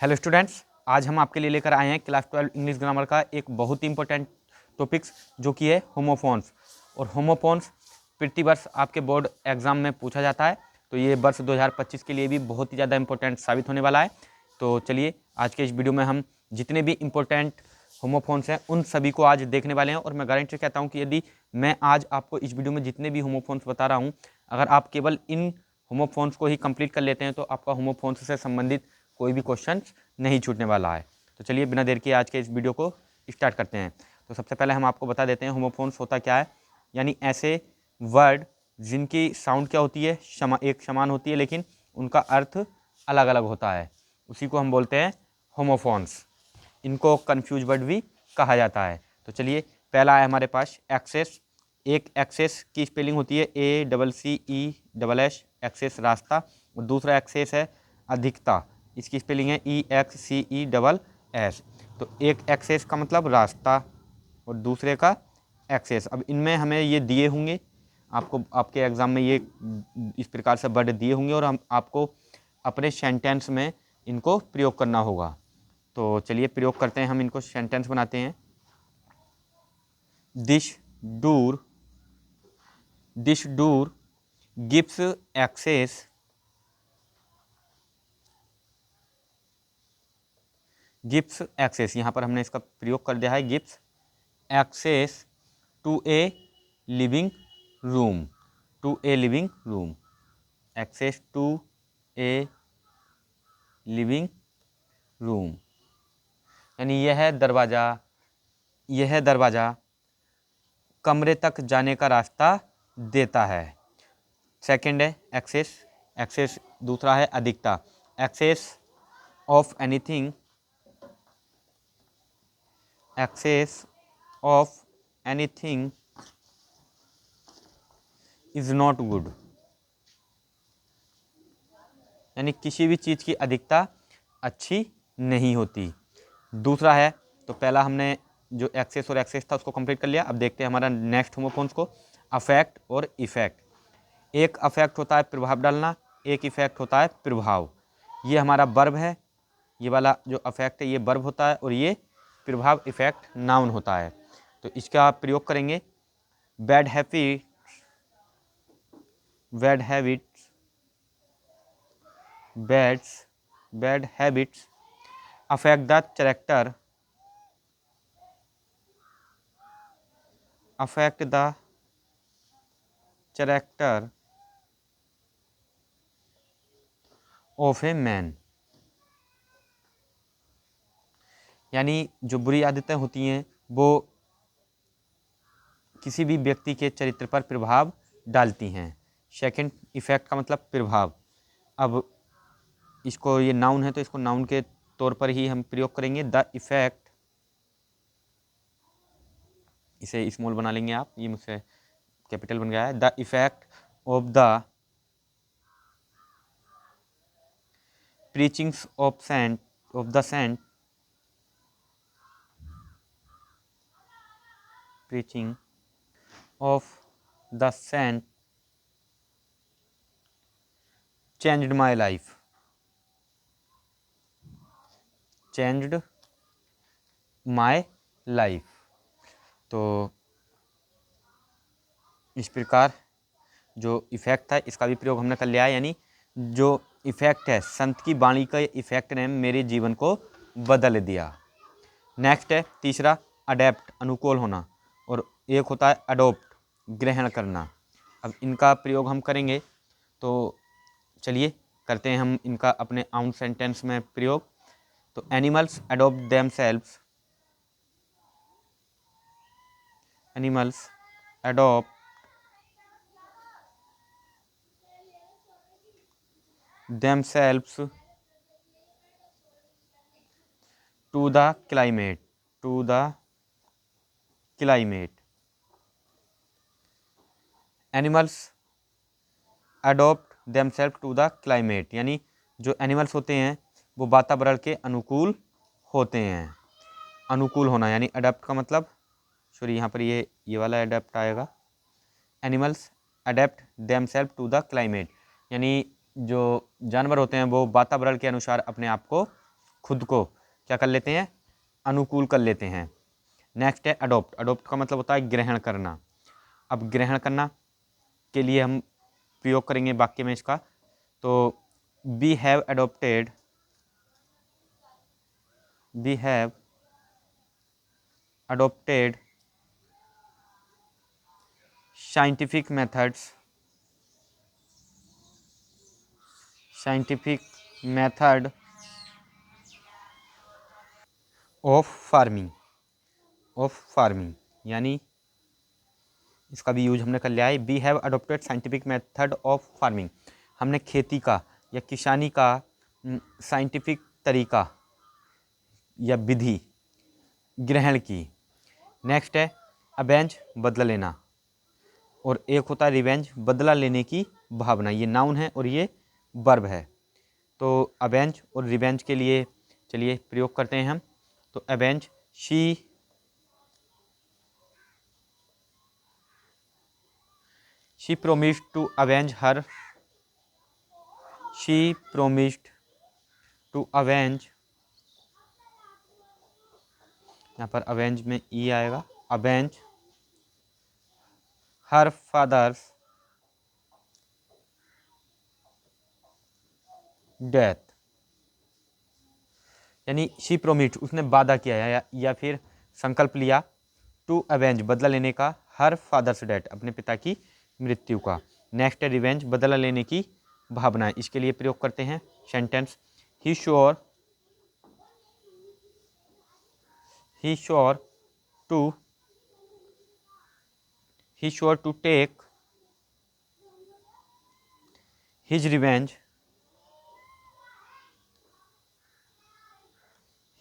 Hello students, आज हम आपके लिए लेकर आए हैं क्लास 12 इंग्लिश ग्रामर का एक बहुत ही इंपॉर्टेंट टॉपिक्स जो कि है होमोफोन्स। और होमोफोन्स प्रतिवर्ष आपके बोर्ड एग्जाम में पूछा जाता है, तो ये वर्ष 2025 के लिए भी बहुत ही ज़्यादा इंपॉर्टेंट साबित होने वाला है। तो चलिए आज के इस वीडियो में हम जितने भी इंपॉर्टेंट होमोफोन्स हैं उन सभी को आज देखने वाले हैं। और मैं गारंटी कहता हूँ कि यदि मैं आज आपको इस वीडियो में जितने भी होमोफोन्स बता रहा हूँ, अगर आप केवल इन होमोफोन्स को ही कंप्लीट कर लेते हैं तो आपका होमोफोन्स से संबंधित कोई भी क्वेश्चन नहीं छूटने वाला है। तो चलिए बिना देर के आज के इस वीडियो को स्टार्ट करते हैं। तो सबसे पहले हम आपको बता देते हैं होमोफोन्स होता क्या है। यानी ऐसे वर्ड जिनकी साउंड क्या होती है, एक समान होती है लेकिन उनका अर्थ अलग अलग होता है, उसी को हम बोलते हैं होमोफोन्स। इनको कन्फ्यूज वर्ड भी कहा जाता है। तो चलिए पहला है हमारे पास एक्सेस। एक एक्सेस की स्पेलिंग होती है ACCESS, एक्सेस रास्ता। और दूसरा एक्सेस है अधिकता, इसकी स्पेलिंग है EXCESS। तो एक एक्सेस का मतलब रास्ता और दूसरे का एक्सेस। अब इनमें हमें ये दिए होंगे, आपको आपके एग्ज़ाम में ये इस प्रकार से वर्ड दिए होंगे और हम आपको अपने सेंटेंस में इनको प्रयोग करना होगा। तो चलिए प्रयोग करते हैं, हम इनको सेंटेंस बनाते हैं। दिस डूर गिव्स एक्सेस यहाँ पर हमने इसका प्रयोग कर दिया है, gives access to a living room, access to a living room. यानी यह दरवाज़ा कमरे तक जाने का रास्ता देता है। सेकंड है एक्सेस दूसरा है अधिकता। Excess of anything is not good, यानी किसी भी चीज़ की अधिकता अच्छी नहीं होती। दूसरा है, तो पहला हमने जो एक्सेस और एक्सेस था उसको कंप्लीट कर लिया। अब देखते हैं हमारा नेक्स्ट होमोफोन्स को, अफेक्ट और इफेक्ट। एक अफेक्ट होता है प्रभाव डालना, एक इफेक्ट होता है प्रभाव। ये हमारा वर्ब है, ये वाला जो अफेक्ट है ये वर्ब होता है और ये प्रभाव इफेक्ट नाउन होता है। तो इसका प्रयोग करेंगे। Bad habits affect the character of a man। यानी जो बुरी आदतें होती हैं वो किसी भी व्यक्ति के चरित्र पर प्रभाव डालती हैं। सेकंड, इफेक्ट का मतलब प्रभाव। अब इसको, ये नाउन है तो इसको नाउन के तौर पर ही हम प्रयोग करेंगे। द इफेक्ट, इसे स्मॉल बना लेंगे आप, ये मुझसे कैपिटल बन गया है। The effect of the preachings of the saint preaching of the saint changed my life, तो इस प्रकार जो इफ़ेक्ट था इसका भी प्रयोग हमने कर लिया है। यानी जो इफ़ेक्ट है, संत की वाणी का इफ़ेक्ट ने मेरे जीवन को बदल दिया। नेक्स्ट है तीसरा, अडेप्ट, अनुकूल होना। और एक होता है अडोप्ट, ग्रहण करना। अब इनका प्रयोग हम करेंगे, तो चलिए करते हैं हम इनका अपने आउन सेंटेंस में प्रयोग। तो animals adopt themselves, animals adopt themselves to the climate, animals adopt themselves to the climate। यानी जो एनिमल्स होते हैं वो वातावरण के अनुकूल होते हैं। अनुकूल होना यानी अडेप्ट का मतलब, सॉरी यहाँ पर ये वाला अडेप्ट आएगा। Animals adapt themselves to the climate, यानी जो जानवर होते हैं वो वातावरण के अनुसार अपने आप को खुद को क्या कर लेते हैं, अनुकूल कर लेते हैं। नेक्स्ट है अडोप्ट। अडोप्ट का मतलब होता है ग्रहण करना। अब ग्रहण करना के लिए हम प्रयोग करेंगे वाक्य में इसका, तो we have adopted, we have adopted scientific methods, scientific method of farming, of farming, यानी इसका भी यूज हमने कर लिया है। We have adopted scientific method of farming, हमने खेती का या किसानी का साइंटिफिक तरीका या विधि ग्रहण की। नेक्स्ट है अवेंज, बदला लेना, और एक होता है रिवेंज, बदला लेने की भावना। ये नाउन है और ये वर्ब है। तो अवेंज और रिवेंज के लिए चलिए प्रयोग करते हैं हम। तो avenge, she promised to avenge her, she promised to avenge, यहाँ पर अवेंज में ई आएगा, अवेंज हर फादर्स डेथ, यानी शी प्रोमिस्ड, उसने वादा किया या फिर संकल्प लिया, टू अवेंज, बदला लेने का, हर फादर्स डेथ, अपने पिता की मृत्यु का। नेक्स्ट है रिवेंज, बदला लेने की भावना। इसके लिए प्रयोग करते हैं sentence, he sure, he sure to, he sure to take his revenge,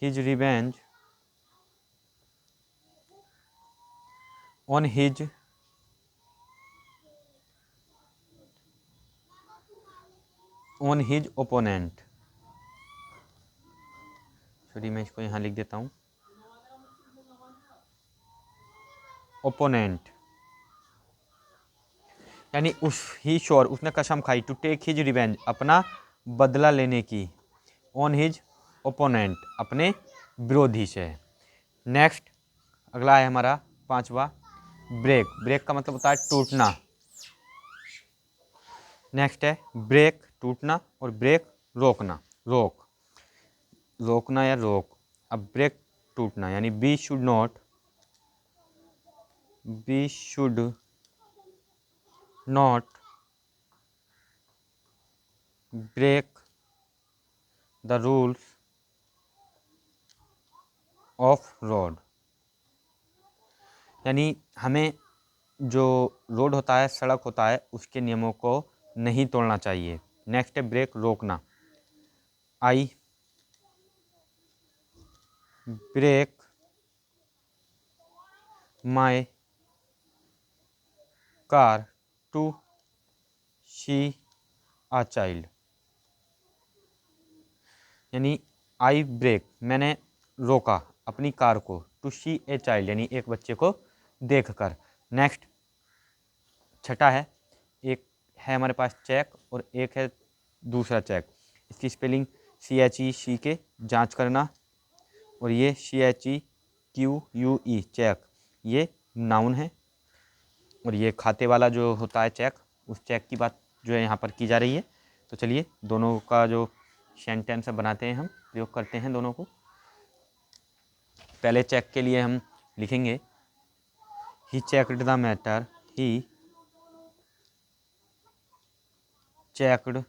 his revenge on his opponent। Sorry मैं इसको यहाँ लिख देता हूँ, ओपोनेंट, यानी उस ही श्योर, उसने कसम खाई, टू टेक हिज रिवेंज, अपना बदला लेने की, ऑन हिज ओपोनेंट, अपने विरोधी से। नेक्स्ट अगला है हमारा पांचवा, ब्रेक। ब्रेक का मतलब होता है टूटना। नेक्स्ट है ब्रेक, टूटना, और ब्रेक रोकना, रोक, रोकना या रोक। अब ब्रेक टूटना, यानी we should not, we should not break the rules of road, यानी हमें जो रोड होता है, सड़क होता है, उसके नियमों को नहीं तोड़ना चाहिए। नेक्स्ट है ब्रेक, रोकना, I brake my car to see a child, यानी आई ब्रेक, मैंने रोका अपनी कार को, टू सी ए चाइल्ड, यानी एक बच्चे को देखकर। नेक्स्ट छठा है, एक है हमारे पास चेक और एक है दूसरा चेक। इसकी स्पेलिंग CHE, सी के, जांच करना, और ये CHEQUE चेक, ये नाउन है, और ये खाते वाला जो होता है चेक, उस चेक की बात जो है यहाँ पर की जा रही है। तो चलिए दोनों का जो सेंटेंस बनाते हैं, हम प्रयोग करते हैं दोनों को। पहले चेक के लिए हम लिखेंगे, he checked the matter, he checked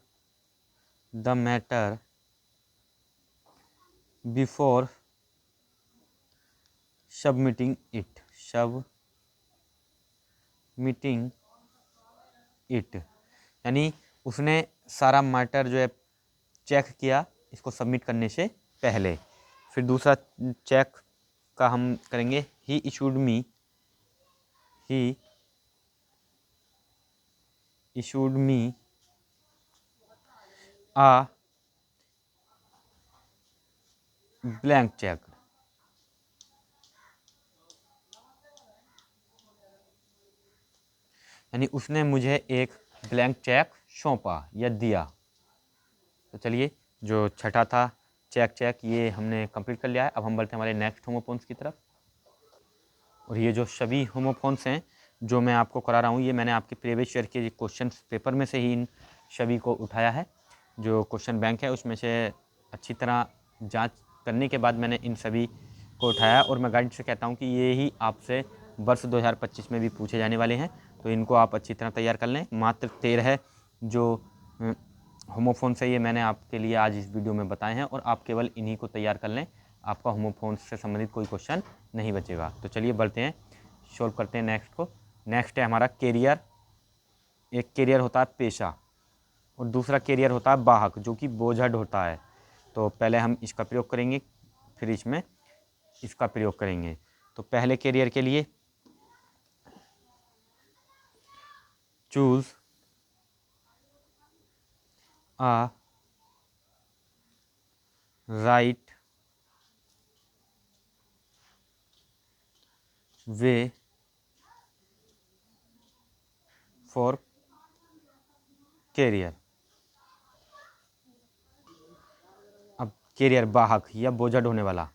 the matter before submitting it, submitting it, यानी उसने सारा मैटर जो है चेक किया इसको सबमिट करने से पहले। फिर दूसरा चेक का हम करेंगे, he issued me, he issued me uh blank cheque, यानी उसने मुझे एक ब्लैंक चेक सौंपा या दिया। तो चलिए जो छठा था चेक चेक, ये हमने कंप्लीट कर लिया है। अब हम बढ़ते हैं हमारे नेक्स्ट होमोफोन्स की तरफ। और ये जो सभी होमोफोन्स हैं जो मैं आपको करा रहा हूँ, ये मैंने आपके प्रीवियस ईयर के क्वेश्चन पेपर में से ही इन सभी को उठाया है। जो क्वेश्चन बैंक है उसमें से अच्छी तरह जांच करने के बाद मैंने इन सभी को उठाया, और मैं गाइड से कहता हूँ कि ये ही आपसे वर्ष 2025 में भी पूछे जाने वाले हैं, तो इनको आप अच्छी तरह तैयार कर लें। मात्र 13 जो होमोफोन्स है ये मैंने आपके लिए आज इस वीडियो में बताए हैं, और आप केवल इन्हीं को तैयार कर लें, आपका होमोफोन्स से संबंधित कोई क्वेश्चन नहीं बचेगा। तो चलिए बढ़ते हैं, सॉल्व करते हैं नेक्स्ट को। नेक्स्ट है हमारा कैरियर। एक कैरियर होता है पेशा, और दूसरा कैरियर होता है वाहक, जो कि बोझा होता है। तो पहले हम इसका प्रयोग करेंगे, फिर इसमें इसका प्रयोग करेंगे। तो पहले कैरियर के लिए choose a right way for career. अब कैरियर वाहक या बोझा ढोने वाला।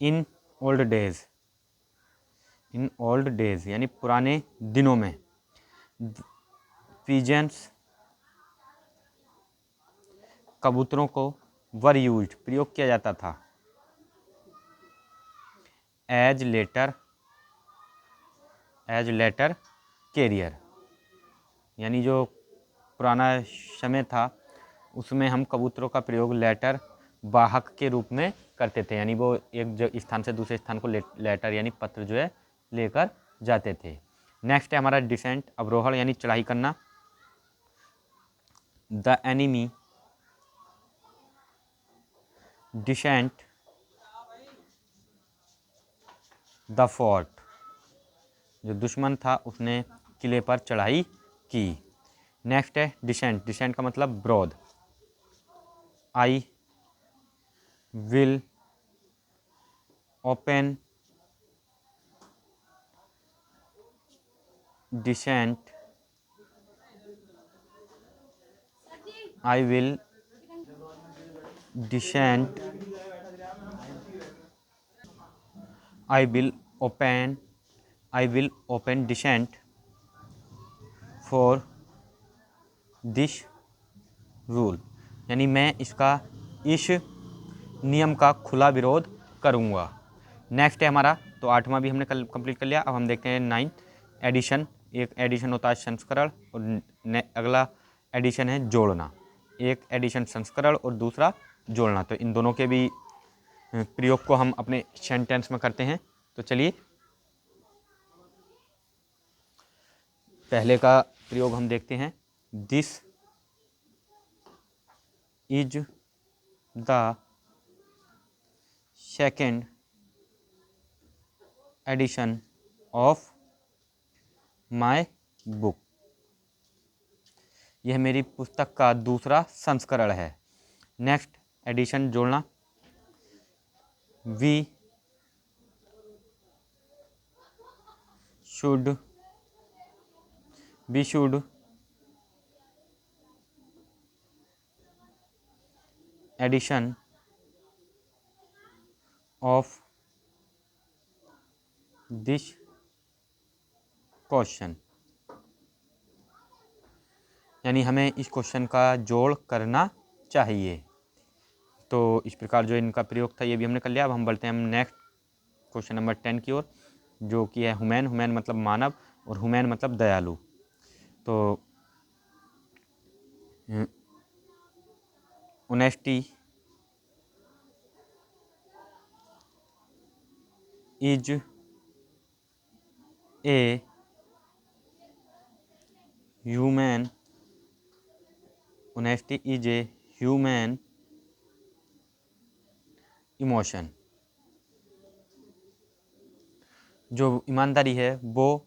In old days, in old days यानी पुराने दिनों में, पिजेंट्स कबूतरों को वर यूज्ड प्रयोग किया जाता था एज लेटर कैरियर, यानी जो पुराना समय था उसमें हम कबूतरों का प्रयोग लेटर वाहक के रूप में करते थे, यानी वो एक स्थान से दूसरे स्थान को लेटर यानी पत्र जो है लेकर जाते थे। नेक्स्ट है हमारा डिसेंट, अवरोहण यानी चढ़ाई करना। The enemy descent the fort, जो दुश्मन था उसने किले पर चढ़ाई की। नेक्स्ट है डिसेंट, डिसेंट का मतलब विरोध। I will open dissent, I will dissent, I will open dissent for this rule, यानी मैं इसका इस नियम का खुला विरोध करूँगा। नेक्स्ट है हमारा, तो 8वां भी हमने कल कंप्लीट कर लिया। अब हम देखते हैं 9th एडिशन। एक एडिशन होता है संस्करण, और अगला एडिशन है जोड़ना। एक एडिशन संस्करण और दूसरा जोड़ना, तो इन दोनों के भी प्रयोग को हम अपने सेंटेंस में करते हैं। तो चलिए पहले का प्रयोग हम देखते हैं। This is the second edition of my book, यह मेरी पुस्तक का दूसरा संस्करण है। नेक्स्ट एडिशन जोड़ना। We should edition of this question, यानी हमें इस क्वेश्चन का जोड़ करना चाहिए। तो इस प्रकार जो इनका प्रयोग था ये भी हमने कर लिया। अब हम बढ़ते हैं हम नेक्स्ट क्वेश्चन नंबर 10 की ओर, जो कि है हुमैन। हुमैन मतलब मानव, और हुमैन मतलब दयालु। तो honesty is a human, honesty is a human emotion, जो ईमानदारी है वो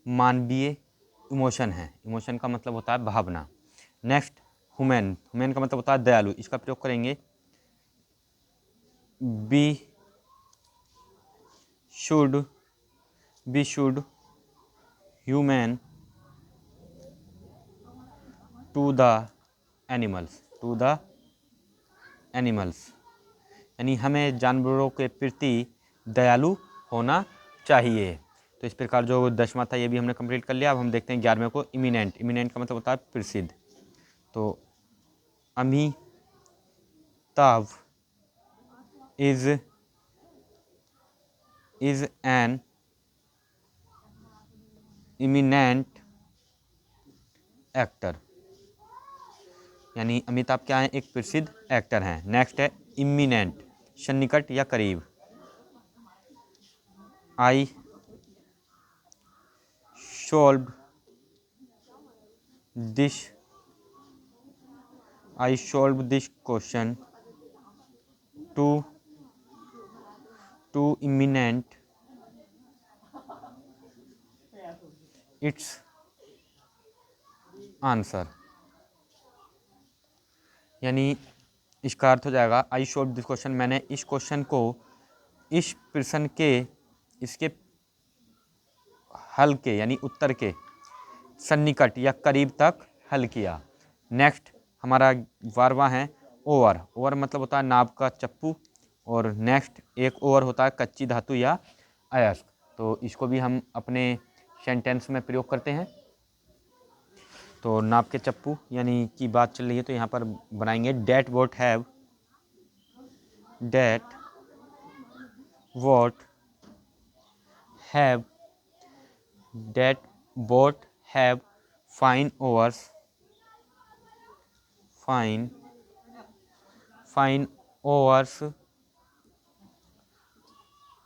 मानवीय इमोशन है। इमोशन का मतलब होता है भावना। नेक्स्ट हुमैन, हुमैन का मतलब होता है दयालु। इसका प्रयोग करेंगे be should human to the animals, यानी हमें जानवरों के प्रति दयालु होना चाहिए। तो इस प्रकार जो 10वां था ये भी हमने कंप्लीट कर लिया। अब हम देखते हैं 11वें को, इमिनेंट। इमिनेंट का मतलब होता है प्रसिद्ध। तो Amitabh is an eminent actor, यानी अमिताभ क्या है, एक प्रसिद्ध एक्टर हैं। नेक्स्ट है इमिनेंट, सन्निकट या करीब। आई solved this question to imminent its answer, यानी इसका अर्थ हो जाएगा आई सॉल्व दिस क्वेश्चन, मैंने इस क्वेश्चन को, इस प्रश्न के, इसके हल के यानी उत्तर के सन्निकट या करीब तक हल किया। नेक्स्ट हमारा 12वां है ओवर। ओवर मतलब होता है नाव का चप्पू, और नेक्स्ट एक ओवर होता है कच्ची धातु या अयस्क। तो इसको भी हम अपने सेंटेंस में प्रयोग करते हैं। तो नाव के चप्पू यानी की बात चल रही है, तो यहाँ पर बनाएंगे that what have fine oars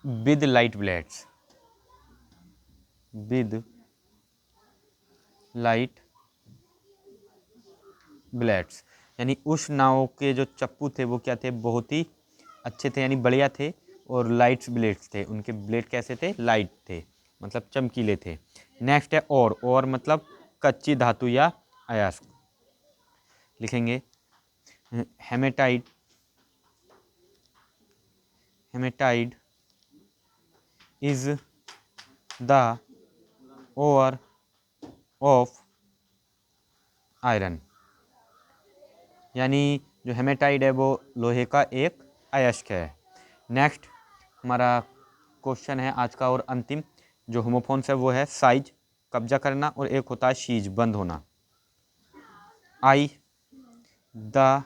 with light blades, यानी उस नाव के जो चप्पू थे वो क्या थे, बहुत ही अच्छे थे, यानी बढ़िया थे, और लाइट्स ब्लेड्स थे, उनके ब्लेड कैसे थे, लाइट थे, मतलब चमकीले थे। नेक्स्ट है और मतलब कच्ची धातु या अयस्क। लिखेंगे hematite is the ore of iron, यानी जो हेमेटाइड है वो लोहे का एक अयस्क है। नेक्स्ट हमारा क्वेश्चन है आज का और अंतिम, जो होमोफोन्स है वो है साइज, कब्जा करना, और एक होता है शीज, बंद होना। I the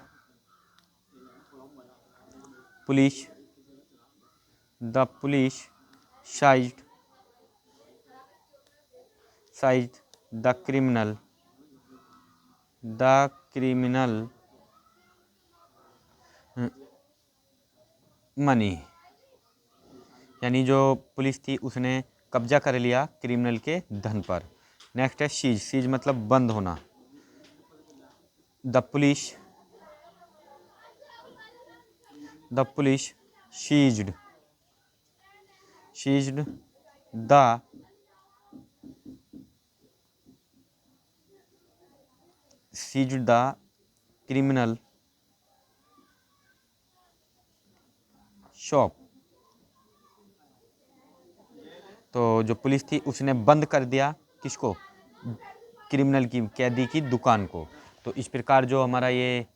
police seized the criminal money, यानी जो पुलिस थी उसने कब्जा कर लिया क्रिमिनल के धन पर। नेक्स्ट है सीज मतलब बंद होना। The police seized the criminal shop, तो जो पुलिस थी उसने बंद कर दिया किसको, क्रिमिनल की, कैदी की दुकान को। तो इस प्रकार जो हमारा ये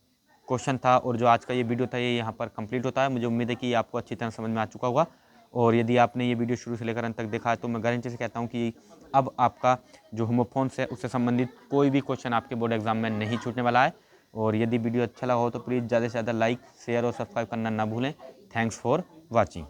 क्वेश्चन था और जो आज का ये वीडियो था ये यहाँ पर कंप्लीट होता है। मुझे उम्मीद है कि आपको अच्छी तरह समझ में आ चुका होगा, और यदि आपने ये वीडियो शुरू से लेकर अंत तक देखा है तो मैं गारंटी से कहता हूँ कि अब आपका जो होमोफोन्स है उससे संबंधित कोई भी क्वेश्चन आपके बोर्ड एग्जाम में नहीं छूटने वाला है। और यदि वीडियो अच्छा लगा हो तो प्लीज़ ज़्यादा से ज़्यादा लाइक, शेयर और सब्सक्राइब करना ना भूलें। Thanks for watching.